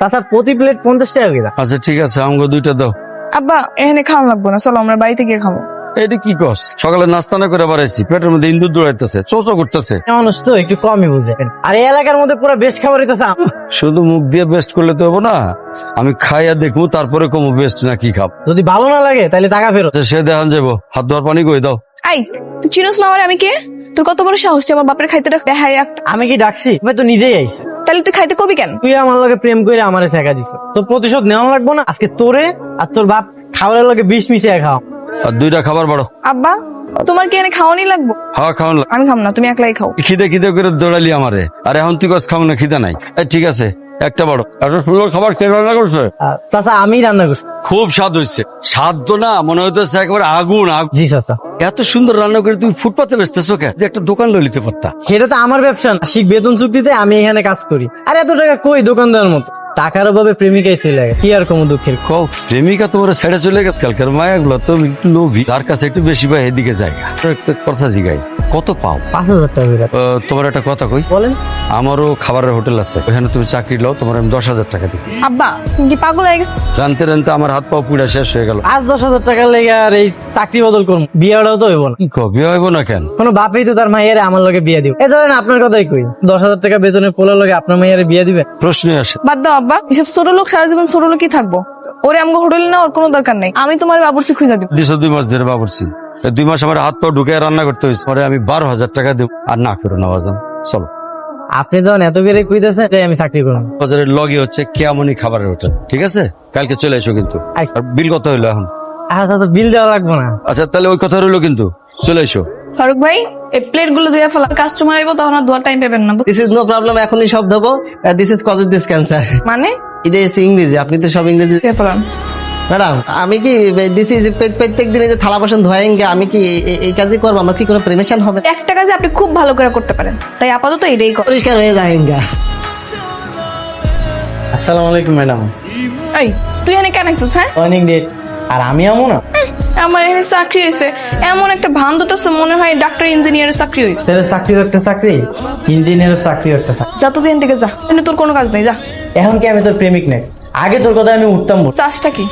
চাচা প্রতি প্লেট 50 টাকা করে। আচ্ছা ঠিক আছে, আমাকে 2টা দাও। আব্বা এখানে খাওয়া লাগবো না, চলো আমরা বাড়িতে গিয়ে খাবো। এটা কি কস? সকালে নাস্তা না করে বাড়াইছি, পেটের মধ্যে ইন্দুর দৌড়াইতেছে, চোচো করতেছে। মানুষ তো একটু কমই বুঝে। আর এই এলাকার মধ্যে পুরো বেস্ট খাবার হইতেছে। শুধু মুখ দিয়ে বেস্ট করলে তো হবো না, আমি খাইয়া দেখবো তারপরে কমু বেস্ট না কি খাব। যদি ভালো না লাগে তাহলে টাকা ফেরত। আচ্ছা, সে দেখান যাবো, হাত ধোয়ার পানি কই দাও। আই তুই চিনোস না আমার, আমি কে? তোর কত বড় সাহস তুই আমার বাপের খাইতে দেখাই একটা। আমি কি ডাকছি? ভাই তো নিজেই আইছে। তাহলে তুই খাইতে কবি কেন? তুই আমার লগে প্রেম করে আমারে শেখা দিছ, তোর প্রতিশোধ নেওয়া লাগবো না? আজকে তোরে আর তোর বাপ খাবারের লগে বিষ মিশিয়ে খাও। আর 2টা খাবার বাড়ো। আব্বা তোমার কি এনে খাওয়ানি লাগবো? হ্যাঁ খাওয়ান। আমি খাম না, তুমি একলাই খাও। খিদে খিদে করে দৌড়ালি আমারে, আর এখন তুই কস খাবো না, খিদে নাই। ঠিক আছে, একটা বাড়ো। এত সুন্দর খাবার কে রান্না করছে? চাচা আমি রান্না করছি। খুব স্বাদ হয়েছে। স্বাদ তো না, মনে হইতেছে একেবারে আগুন। জি চাচা। এত সুন্দর রান্না করে তুমি ফুটপাতে বেচতেছো কে? একটা দোকান লই নিতে পারতা। সেটা তো আমার ব্যবসা না, শিখ বেতন চুক্তিতে আমি এখানে কাজ করি। আর এত টাকা কই দোকান দেওয়ার মতো? টাকার অভাবে প্রেমিকাই চলে গেছে, কি আর কম দুঃখের। কও প্রেমিকা তোমার ছেড়ে চলে গেছে? কালকের মায়া গুলো তো একটু লোভী, তার কাছে একটু বেশি পাই, এদিকে জায়গা। একটা কথা জিগাই, কত পাও? 5000 টাকা করে। তোমার একটা কথা কই, বলেন। আমারও খাবারের হোটেল আছে, ওখানে তুমি চাকরি লও, তোমার আমি 10,000 টাকা দিই। আব্বা তুমি কি পাগল হয়ে গেছো? রানতে রানতে আমার হাত পা পুড়া শেষ হয়ে গেল। আজ 10,000 টাকা লেগে আর এই চাকরি বদল করবো? বিয়েটাও তো হইব না। কি কও, বিয়ে হইব না কেন? কোনো বাপই তো তার মাইয়ারে আমার লগে বিয়ে দিব। এই ধরেন আপনার কথাই কই, 10,000 টাকা বেতনের পোলার লগে আপনার মাইয়ারে বিয়ে দিবে? প্রশ্নই আসে। বাদ দাও আব্বা, এসব ছোট লোক সারা জীবন ছোট লোকই থাকবো। ওরে আমাকে হোটেলে না, ওর কোনো দরকার নেই। আমি তোমার বাবুর্চি খুঁজে দিব। 2 মাস ধরে বাবুরছি, 2 মাস আমার হাত পা ঢুকে রান্না করতে হয়েছে। পরে আমি 12,000 টাকা দেব। আর না করো না বাজান, চলো। আপনি যখন এত করে কইতেছেন যে আমি চাকরি করবো। বাজারের লগে হচ্ছে কেমনই খাবারের হোটেল, ঠিক আছে? কালকে চলে এসো কিন্তু। আচ্ছা। আর বিল কত হইলো এখন? আচ্ছা তো বিল দেওয়া লাগবো না? আচ্ছা তাহলে ওই কথা রইলো কিন্তু, চলে এসো। ফারুক ভাই এই প্লেট গুলো ধুয়ে ফেলা, কাস্টমার আইবো তখন আর ধোয়ার টাইম পাবেন না। দিস ইজ নো প্রবলেম, এখনই সব দেবো। This is causes this cancer. মানে এটা হচ্ছে ইংরেজি, আপনি তো সব ইংরেজি। ধুয়ে ফেলাম। ম্যাডাম আমি কি দিস ইজ প্রত্যেক দিনে যে থালা বাসন ধোয়েঙ্গে, আমি কি এই কাজই করবো? আমার কি কোনো প্রেমেশন হবে? একটা কাজে আপনি খুব ভালো করে করতে পারেন, তাই আপাতত এটাই কর। পরিষ্কার হয়ে যায়েঙ্গা। আসসালামু আলাইকুম ম্যাডাম। এই তুই এনে কেন আইছিস? হ্যাঁ জয়েনিং ডেট। আর আমি আমো না? আমার এখানে চাকরি হয়েছে, এমন একটা ভান দুটো মনে হয় ডাক্তার ইঞ্জিনিয়ারের চাকরি হয়েছে। তাহলে চাকরির একটা চাকরি, ইঞ্জিনিয়ারের চাকরির একটা চাকরি। যা তো দিন থেকে যা, এখানে তোর কোনো কাজ নেই, যা। এখন কি আমি তোর প্রেমিক নাকি? আগে তোর কথা আমি উঠতাম বল। চাষটা কি?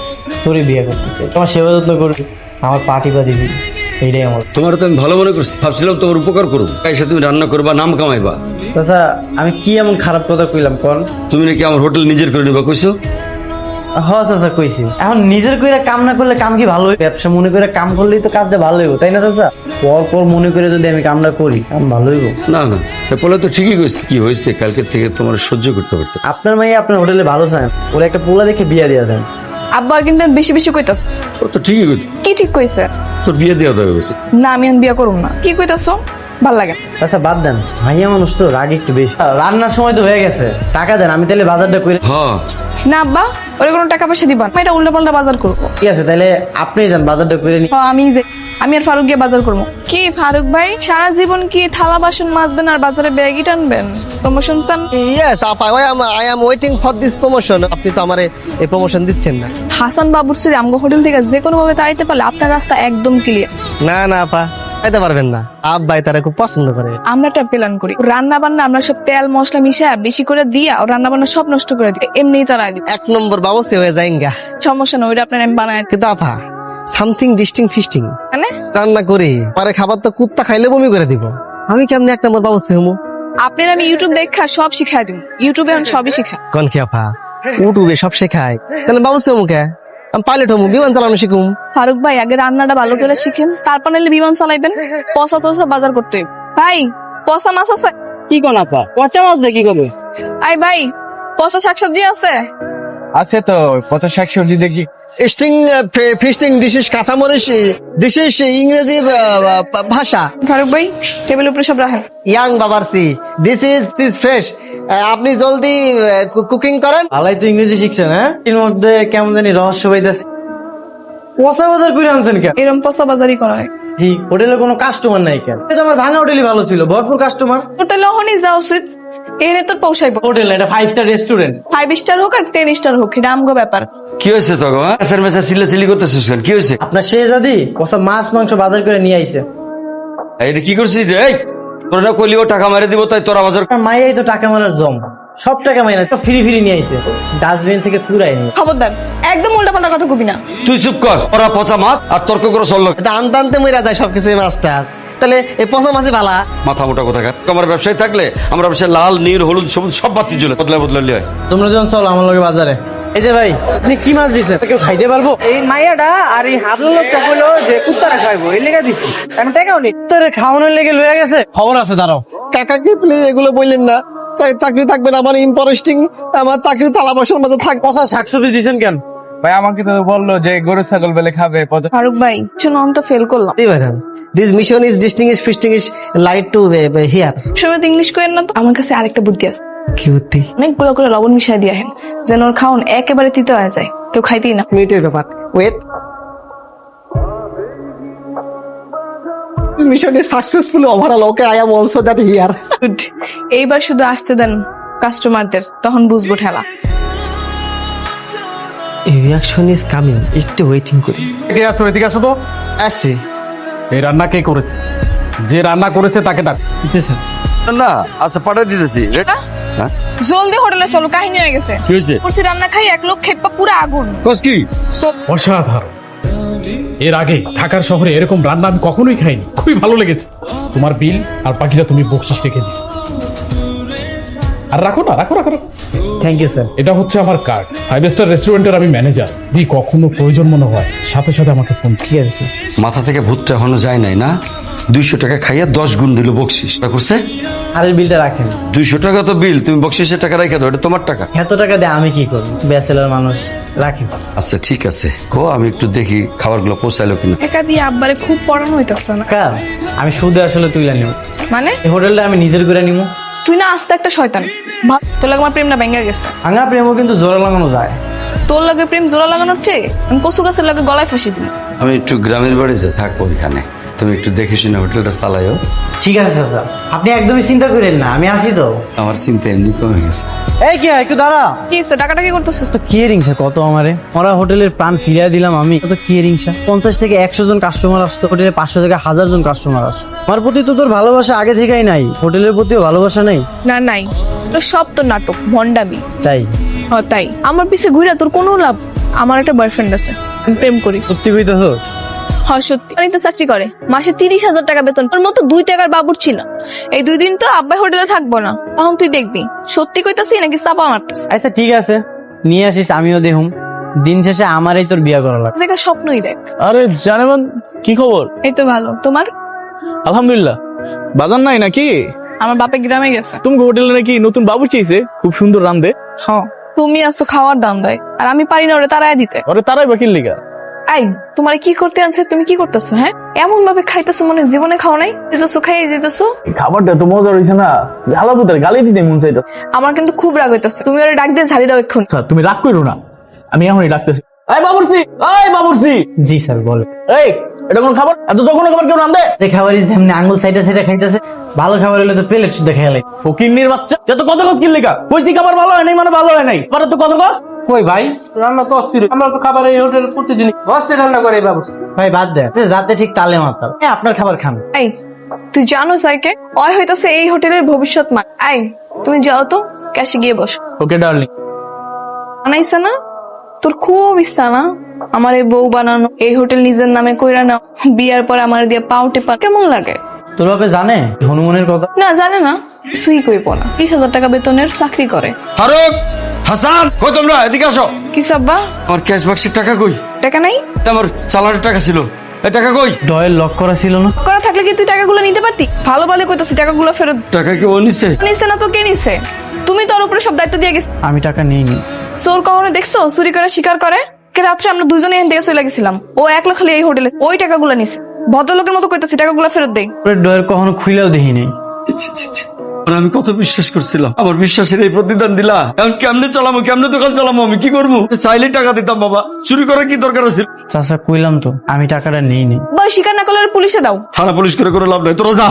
তোরই বিয়ে করতে চাই, তোমার সেবা যত্ন করবি, আমার পার্টি বা দিবি, এইটাই আমার। তোমার তো আমি ভালো মনে করছি, ভাবছিলাম তোমার উপকার করুন, এসে তুমি রান্না করবা, নাম কামাইবা। চাচা আমি কি এমন খারাপ কথা কইলাম কোন? তুমি নাকি আমার হোটেল নিজের করে নিবা কইছো? হ চাচা কইছি। এখন নিজের কইরা কাম না করলে কাম কি ভালো হয়? ব্যবসা মনে করে কাম করলেই তো কাজটা ভালো হইব, তাই না চাচা? পর পর মনে করে যদি আমি কামটা করি, কাম ভালো হইব। না না, বলে তো ঠিকই কইছি। কি হয়েছে, কালকে থেকে তোমার সহ্য করতে পারতো। আপনার মাইয়া আপনার হোটেলে ভালো চান, ওরা একটা পোলা দেখে বিয়া দিয়া যান। আব্বা কিন্তু বেশি বেশি কইতাছ। ও তো ঠিকই কইছে, কি ঠিক কইছে? তোর বিয়ে দেওয়া দেবে বলছে। না আমি বিয়া করুম না। কি কইতাছ? ভাল লাগে না। আচ্ছা বাদ দেন, মাইয়া মানুষ তো রাগ একটু বেশি। রান্নার সময় তো হয়ে গেছে, টাকা দেন, আমি তাহলে বাজারটা করে। হ্যাঁ না আব্বা, ওরে কোনো টাকা পয়সা দিবা না, আমি এটা উল্টা পাল্টা বাজার করবো। ঠিক আছে তাহলে আপনি যান, বাজারটা করে নি। আমি আর ফারুক গিয়ে বাজার করবো। কি ফারুক ভাই সারা জীবন কি থালা বাসন মাজবেন আর বাজারে ব্যাগই টানবেন? প্রমোশন চান? ইয়েস আপা, I am waiting for this promotion. আপনি তো আমারে এই প্রমোশন দিচ্ছেন না। হাসান বাবুর্চির আমগো হোটেল থেকে যে কোনো ভাবে তাড়াইতে পারলে আপনার রাস্তা একদম ক্লিয়ার। না না আপা, খাইতে পারবেন না। আব্বাই তারা খুব পছন্দ করে। আমরা একটা প্ল্যান করি, রান্না বান্না আমরা সব তেল মশলা মিশায় বেশি করে দিয়া ও রান্না বান্না সব নষ্ট করে দিই, এমনিই তাড়াই দিই। 1 নম্বর ব্যবস্থা হয়ে যায়গা। সমস্যা না, ওইটা আপনার আমি বানায় দিই। কিন্তু আপা সামথিং ডিস্টিং ফিস্টিং মানে রান্না করি, পরে খাবার তো কুত্তা খাইলে বমি করে দিব। আমি কেমনি 1 নম্বর ব্যবস্থা হমু? আপনার আমি ইউটিউব দেখা সব শিখাই দিব, ইউটিউবে এখন সবই শিখায়। কোন কি আপা, ইউটিউবে সব শেখায়, তাহলে ব্যবস্থা হমু কে? আমি পাইলট হমু, বিমান চালানো শিখুম। ফারুক ভাই আগে রান্নাটা ভালো করে শিখেন, তারপর নাহলে বিমান চালাইবেন। পচা টসা বাজার করতে হইব। ভাই পচা মাছ আছে? কি কোন আপা, পচা মাছ দিয়ে কি করবে? আই ভাই পচা শাকসবজি আছে? আছে তো, কত শাকসবজি দেখি। স্টিং ফিস্টিং, দিস ইজ কাঁচামরিচ, দিস ইজ ইংরেজি ভাষা। ফারুক ভাই টেবিলের উপরে সব রাখেন। ইয়াং বাবারসি, দিস ইজ ফ্রেশ। আপনি জলদি কুকিং করেন। আলাই তো ইংরেজি শিখছেন, হ্যাঁ? এর মধ্যে কেমন জানি রহস্য পাইতেছে। পচা বাজার করে আনছেন কেন? এরকম পচা বাজারই করা হয়। জি, হোটেলে কোনো কাস্টমার নাই কেন? এই তো আমার ভাঙা হোটেলই ভালো ছিল, ভরপুর কাস্টমার। হোটেলে হনি যাওয়া উচিত, এখানে তোর পৌঁছাইব। হোটেল না, এটা 5 স্টার রেস্টুরেন্ট। 5 স্টার হোক আর 10 স্টার হোক, এটা আমগো ব্যাপার। কি হয়েছে তখন? মেসা মেসা চিল্লাচিল্লি করতেছিস কেন? কি হয়েছে? আপনার শেহজাদি পচা মাছ মাংস বাজার করে নিয়ে আইছে। এটা কি করছিস রে? এই তোরা না কইলি ও টাকা মারে দিব, তাই তোরা বাজার। আপনার মাইয়াই তো টাকা মারার জম, সব টাকা মাইনা ফ্রি নিয়ে আইছে, ডাস্টবিন থেকে পুরাই নিয়ে। খবরদার, একদম উল্টাপাল্টা কথা কবি না। তুই চুপ কর, ওরা পচা মাছ আর তর্ক করে চললো। আনতে আনতে মরে যায় সবকিছু এই মাছটা, তাহলে এই পচা মাছই ভালা। মাথা মোটা কথা কার, আমার ব্যবসায় থাকলে আমরা ব্যবসায় লাল নীল হলুদ সবুজ সব বাতি জ্বলে বদলে হয়। তোমরা যখন চলো আমার লগে বাজারে। এই যে ভাই, আপনি কি মাছ দিচ্ছেন? কেউ খাইতে পারবো? এই মাইয়াটা আর এই হাফলা লোকটা বললো যে কুত্তারা খাইবো, এই লেগে দিচ্ছি আমি টাকাও নেই। তোর খাওয়ানোর লেগে লয়ে গেছে, খবর আছে দাঁড়াও। কাকাকে প্লিজ এগুলো বললেন না, চাকরি থাকবে না আমার ইম্পরেস্টিং, আমার চাকরি থালা বাসনের মাঝে থাক। পচা শাকসবজি দিচ্ছেন কেন? ভাই আমাকে তো বললো যে গরু ছাগল বেলে খাবে। ফারুক ভাই জন্য আমি তো ফেল করলাম। Madam, this mission is distinguish ফিস্টিংগুইশ লাইট টু হিয়ার। সময় ইংলিশ করেন না তো। আমার কাছে আরেকটা বুদ্ধি আছে, কি বুদ্ধি? অনেকগুলো করে লবণ মিশাই দিয়ে হেন, যেন ওর খাওন একেবারে তিতো হয়ে যায়, কেউ খাইতেই না। মিনিটের ব্যাপার, wait. Mission is successful overall, okay I am also that here. Good. এইবার শুধু আসতে দেন কাস্টমারদের, তখন বুঝবো ঠেলা। রিঅ্যাকশন ইজ কামিং, একটু ওয়েটিং করি। কে আছো? এদিকে আসো তো। আসছি। এই রান্না কে করেছে? যে রান্না করেছে তাকে ডাক। জি স্যার। না আচ্ছা পাঠিয়ে দিতেছি। হ্যাঁ জলদি হোটেলে চলো, কাহিনী হয়ে গেছে। কি হয়েছে? করছি রান্না খাই, এক লোক খেপা পুরো আগুন। কস কি? অসাধারণ। এর আগে ঢাকার শহরে এরকম রান্না আমি কখনোই খাইনি, খুবই ভালো লেগেছে। তোমার বিল আর বাকিটা তুমি বকশিস রেখে দিও। আর রাখো না, রাখো। Thank you sir. এটা হচ্ছে আমার কার্ড। 5 স্টার রেস্টুরেন্টের আমি ম্যানেজার। যদি কখনো প্রয়োজন মনে হয় সাথে সাথে আমাকে ফোন। ঠিক আছে স্যার। মাথা থেকে ভূতটা এখনো যায় নাই না? 200 টাকা খাইয়া 10 গুণ দিল বকশিস। তা করছে আর বিলটা রাখেন। 200 টাকা তো বিল, তুমি বকশিসের টাকা রাখা দাও, এটা তোমার টাকা। এত টাকা দিয়ে আমি কি করবো? ব্যাচেলর মানুষ, রাখি। আচ্ছা ঠিক আছে, কো আমি একটু দেখি খাবারগুলো পৌঁছাইলো কিনা। একা দিয়ে আব্বারে খুব পড়ানো হইতাছে না। কাকা, আমি সুদে আসলে তুইলা নিব। মানে এই হোটেলটা আমি নিজের করে নিব। তুই না আস্তে একটা শয়তান। তোর লাগে আমার প্রেম না ভেঙে গেছে। ভাঙা প্রেমও কিন্তু জোরে লাগানো যায়। তোর লাগে প্রেম জোড়া লাগানোর চেয়ে আমি কচু গাছের লাগে গলায় ফাঁসি দিই। আমি একটু গ্রামের বাড়ি যে থাকবো ওইখানে, তুমি একটু দেখে শুনে হোটেলটা চালাইও। ঠিক আছে স্যার, আপনি একদমই চিন্তা করেন না, আমি আসি তো। আমার চিন্তা এমনি কমে গেছে। এই কি একটু দাঁড়া। কি হইছে? টাকাটাকি করতেছিস? তো কি রিংসা কত আমারে, ওরা হোটেলের প্রাণ ফিরিয়ে দিলাম আমি। তো কি রিংসা 50 থেকে 100 জন কাস্টমার আসতো, হোটেলে 500 থেকে 1000 জন কাস্টমার আসে। আমার প্রতি তো তোর ভালোবাসা আগে থেকেই নাই, হোটেলের প্রতিও ভালোবাসা নেই। না নাই, তো সব তো নাটক, ভন্ডামি। তাই তাই আমার পিছে ঘুরে তোর কোনো লাভ। আমার একটা বয়ফ্রেন্ড আছে, আমি প্রেম করি। সত্যি কইতাছস? হ্যাঁ সত্যি। অনেক তো চাকরি করে, মাসে 30,000 টাকা বেতন। তোর মতো 2 টাকার বাবুর ছিল। এই 2 দিন তো আব্বাই হোটেলে থাকবো না, তখন তুই দেখবি সত্যি কইতাছি নাকি চাপা মারতেছি। আচ্ছা ঠিক আছে, নিয়ে আসিস, আমিও দেখুম। দিন শেষে আমারই তোর বিয়া করা লাগবে। জায়গা স্বপ্নই দেখ। আরে জানেমান, কি খবর? এই তো ভালো, তোমার? আলহামদুলিল্লাহ। বাজার নাই নাকি? আমার বাপে গ্রামে গেছে। তুমি হোটেলে নাকি নতুন বাবু চেয়েছে, খুব সুন্দর রান্ধে। হ্যাঁ, তুমি আসছো খাওয়ার দাম দেয়, আর আমি পারি না ওরে তারাই দিতে। ওরে তারাই বাকির লিগা। আই, তোমার কি করতে আনছে? তুমি কি করতেছো? হ্যাঁ, এমন ভাবে খাইতেছো মনে হয় জীবনে খাও নাই। যেতেছো খাই যেতেছো। খাবারটা তো মজা হইছে না, ঝালাপুতার গালি দিতে মন চাইতো। আমার কিন্তু খুব রাগ হইতেছে, তুমি ওরে ডাক দিয়ে ঝাড়ি দাও এক্ষুনি। স্যার তুমি রাগ করো না, আমি এখনই ডাকতেছি। এই বাবুর্চি, এই বাবুর্চি। জি স্যার বলে। এই এটা কোন খাবার? এত যখন খাবার কেউ রান্ধে? যে খাবারই যেমনি আঙ্গুল সাইডে সাইডে খাইতেছে, ভালো খাবার হলে তো প্লেট শুদ্ধ খেয়ে লাগে। ফকিন্নির বাচ্চা, যত কত কস কিল লিগা কইছি খাবার ভালো হয় নাই মানে ভালো হয় নাই, এবারে তো কত কস। কই ভাই, রান্না তো অস্থির। আমরা তো খাবার এই হোটেল প্রতিদিন অস্থির রান্না করে বাবু। ভাই বাদ দেন, যাতে ঠিক তালে মাতাল। আপনার খাবার খান। এই, তুই জানো সাইকে ওই হইতাছে এই হোটেলের ভবিষ্যৎ মা। আই, তুমি যাও তো, ক্যাশে গিয়ে বসো। ওকে ডার্লিং। আনাইছে না? তোর খুব ইচ্ছা না আমার এই বউ বানানো, এই হোটেল নিজের নামে কইরা নাও, বিয়ার পর আমার দিয়ে পাও টেপা। কেমন লাগে? তোর বাপে জানে হনুমানের কথা? না জানে না, সুই কইব না। 30,000 টাকা বেতনের চাকরি করে। ফারুক, হাসান, কই তোমরা? এদিকে আসো। কি সাব্বা? আমার ক্যাশ বাক্সের টাকা কই? টাকা নাই? এটা আমার চালানের টাকা ছিল, এই টাকা কই? ডয়েল লক করা ছিল না? করা থাকলে কি তুই টাকাগুলো নিতে পারতি? ভালো ভালো কইতাছি টাকাগুলো ফেরত টাকা কি ও নিছে? নিছে না তো কে নিছে? তুমি তোর উপরে সব দায়িত্ব দিয়ে গেছিস। আমি টাকা নিইনি। চোর কখনো দেখছো চুরি করে শিকার করে? রাত্রে আমরা দুজনে এখান থেকে চলে গেছিলাম, ও একলা খালি এই হোটেলে ওই টাকাগুলো নিছে। ভদ্রলোকের মতো কইতাছি টাকাগুলো ফেরত দেই। ডয়েল কখনো খুইলেও দেখি নাই। আর আমি কত বিশ্বাস করছিলাম, আমার বিশ্বাসের এই প্রতিদান দিলা। এখন কেমনে চালামো, কেমনে দোকান চালামো, আমি কি করবো? চাইলে টাকা দিতাম বাবা, চুরি করার কি দরকার আছে? চাচা কইলাম তো আমি টাকাটা নেই নি। বা স্বীকার না করলে পুলিশে দাও। থানা পুলিশ করে লাভ নাই, তোরা যা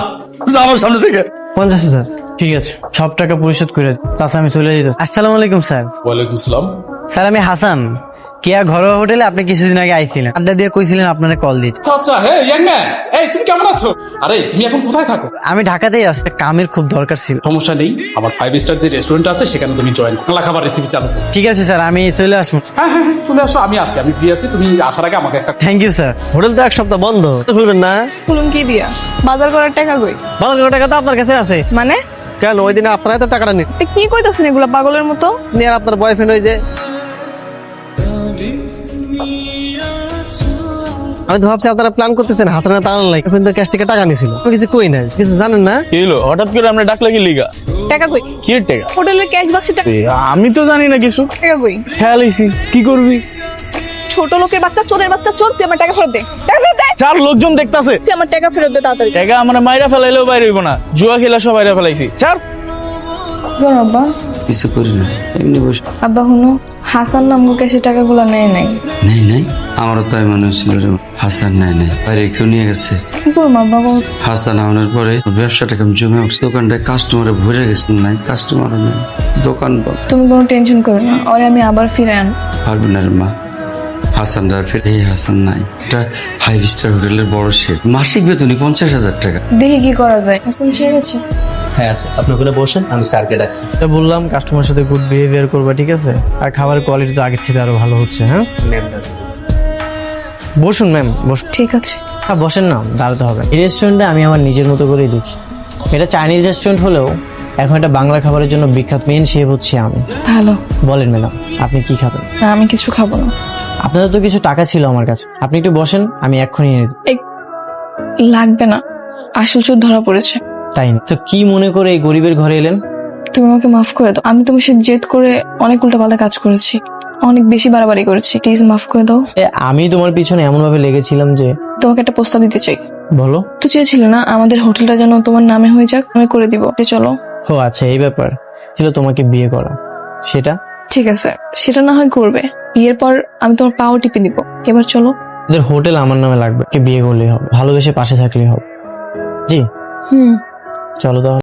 যা আমার সামনে থেকে। 50,000 ঠিক আছে, সব টাকা পরিশোধ করে দিন। চাচা আমি চলে যেতে। আসসালামু আলাইকুম স্যার। ওয়ালাইকুম আসসালাম। স্যার আমি হাসান, কেয়া ঘরোয়া হোটেলে আপনি কিছুদিন আগে আইছিলেন, আড্ডা দিয়ে কইছিলেন আপনারা কল দিতে। আচ্ছা হ্যাঁ ইয়াং ম্যান, এই তুমি কেমন আছো? আরে তুমি এখন কোথায় থাকো? আমি ঢাকাতেই আছি, একটা কামের খুব দরকার ছিল। সমস্যা নেই, আমার 5 স্টার যে রেস্টুরেন্ট আছে সেখানে তুমি জয়েন বাংলা খাবার রেসিপি চালু করো। ঠিক আছে স্যার, আমি চলে আসবো। হ্যাঁ হ্যাঁ হ্যাঁ, চলে আসো, আমি আছি, আমি ফ্রি আছি। তুমি আসার আগে আমাকে একটা থ্যাংক ইউ স্যার। হোটেল তো এক সপ্তাহ বন্ধ, খুলবেন না? খুলুম কি দিয়া? বাজার করার টাকা কই? বাজার করার টাকা তো আপনার কাছে আছে। মানে কেন ওই দিনে আপনারা তো টাকাটা নিন এ কি কইতাছেন এগুলা পাগলের মতো? আপনি আর আপনার বয়ফ্রেন্ড ওই যে, আমি তো ভাবছি আপনারা প্ল্যান করতেছেন হাসানা তাড়ান লাগে, কিন্তু ক্যাশ থেকে টাকা নিয়েছিল, আমি কিছু কই নাই, কিছু জানেন না? কি হলো হঠাৎ করে আমরা ডাকলে কি লিগা? টাকা কই? কি এর টাকা? হোটেলের ক্যাশ বাক্সে টাকা আমি তো জানি না কিছু, টাকা কই? খেয়াল আইছি। কি করবি? ছোট লোকের বাচ্চা, চোরের বাচ্চা, চোর, তুই আমার টাকা ফেরত দে। টাকা ফেরত দে। চার লোকজন দেখতাছে, তুই আমার টাকা ফেরত দে তাড়াতাড়ি। টাকা আমরা মাইরা ফেলাইলেও বাইরে হইব না, জুয়া খেলা সব বাইরে ফেলাইছি। চার আব্বা, কিছু করি না, এমনি বসে। আব্বা হুনো, হাসান নামগো ক্যাশে টাকাগুলো নেয় নাই। নাই নাই, আমারও তাই মনে হচ্ছিল রে। হাসান নাই নাই, বাইরে কেউ নিয়ে গেছে। কি করবো আব্বা গো? হাসান আনার পরে ব্যবসাটা কেমন জমে উঠছে, দোকানটায় কাস্টমারে ভরে গেছে, নাই কাস্টমার নেই, দোকান বন্ধ। তুমি কোনো টেনশন করো না, ওরে আমি আবার ফিরে আন। পারবে না রে মা, হাসান ফের এই হাসান নাই। এটা 5 স্টার হোটেলের বড় শেফ, মাসিক বেতনই 50,000 টাকা। দেখি কি করা যায়। হাসান ছেড়ে গেছে। হ্যাঁ আছে, আপনি ওখানে বসেন, আমি স্যারকে ডাকছি। এটা বললাম কাস্টমার সাথে গুড বিহেভিয়ার করবা, ঠিক আছে? আর খাবারের কোয়ালিটি তো আগের থেকে আরো ভালো হচ্ছে। হ্যাঁ বসুন ম্যাম, বসুন। ঠিক আছে। হ্যাঁ বসেন না, দাঁড়াতে হবে। এই রেস্টুরেন্টে আমি আমার নিজের মতো করেই দেখি। এটা চাইনিজ রেস্টুরেন্ট হলেও এখন এটা বাংলা খাবারের জন্য বিখ্যাত, মেন শেফ হচ্ছে আমি। ভালো। বলেন ম্যাডাম, আপনি কি খাবেন? না, আমি কিছু খাবো না। আপনাদের তো কিছু টাকা ছিল আমার কাছে, আপনি একটু বসেন, আমি এক্ষুনি এনে দিই। লাগবে না, আসল চোর ধরা পড়েছে। তাই না? তো কি মনে করে এই গরিবের ঘরে এলেন? তুমি আমাকে মাফ করে দাও, আমি তোমার সাথে জেদ করে অনেক উল্টাপাল্টা কাজ করেছি, অনেক বেশি বাড়াবাড়ি করেছি, প্লিজ মাফ করে দাও। আমি তোমার পিছনে এমন ভাবে লেগেছিলাম যে। তোমাকে একটা প্রস্তাব দিতে চাই। বলো। তো চেয়েছিলে না আমাদের হোটেলটা যেন তোমার নামে হয়ে যাক, আমি করে দিব। চলো। ও আচ্ছা, এই ব্যাপার ছিল তোমাকে বিয়ে করা, সেটা ঠিক আছে, সেটা না হয় করবে, বিয়ের পর আমি তোমার পাও টিপে দিব। এবার চলো। ওদের হোটেল আমার নামে লাগবে, বিয়ে করলেই হবে, ভালোবেসে পাশে থাকলেই হবে। জি হুম। চলো তো।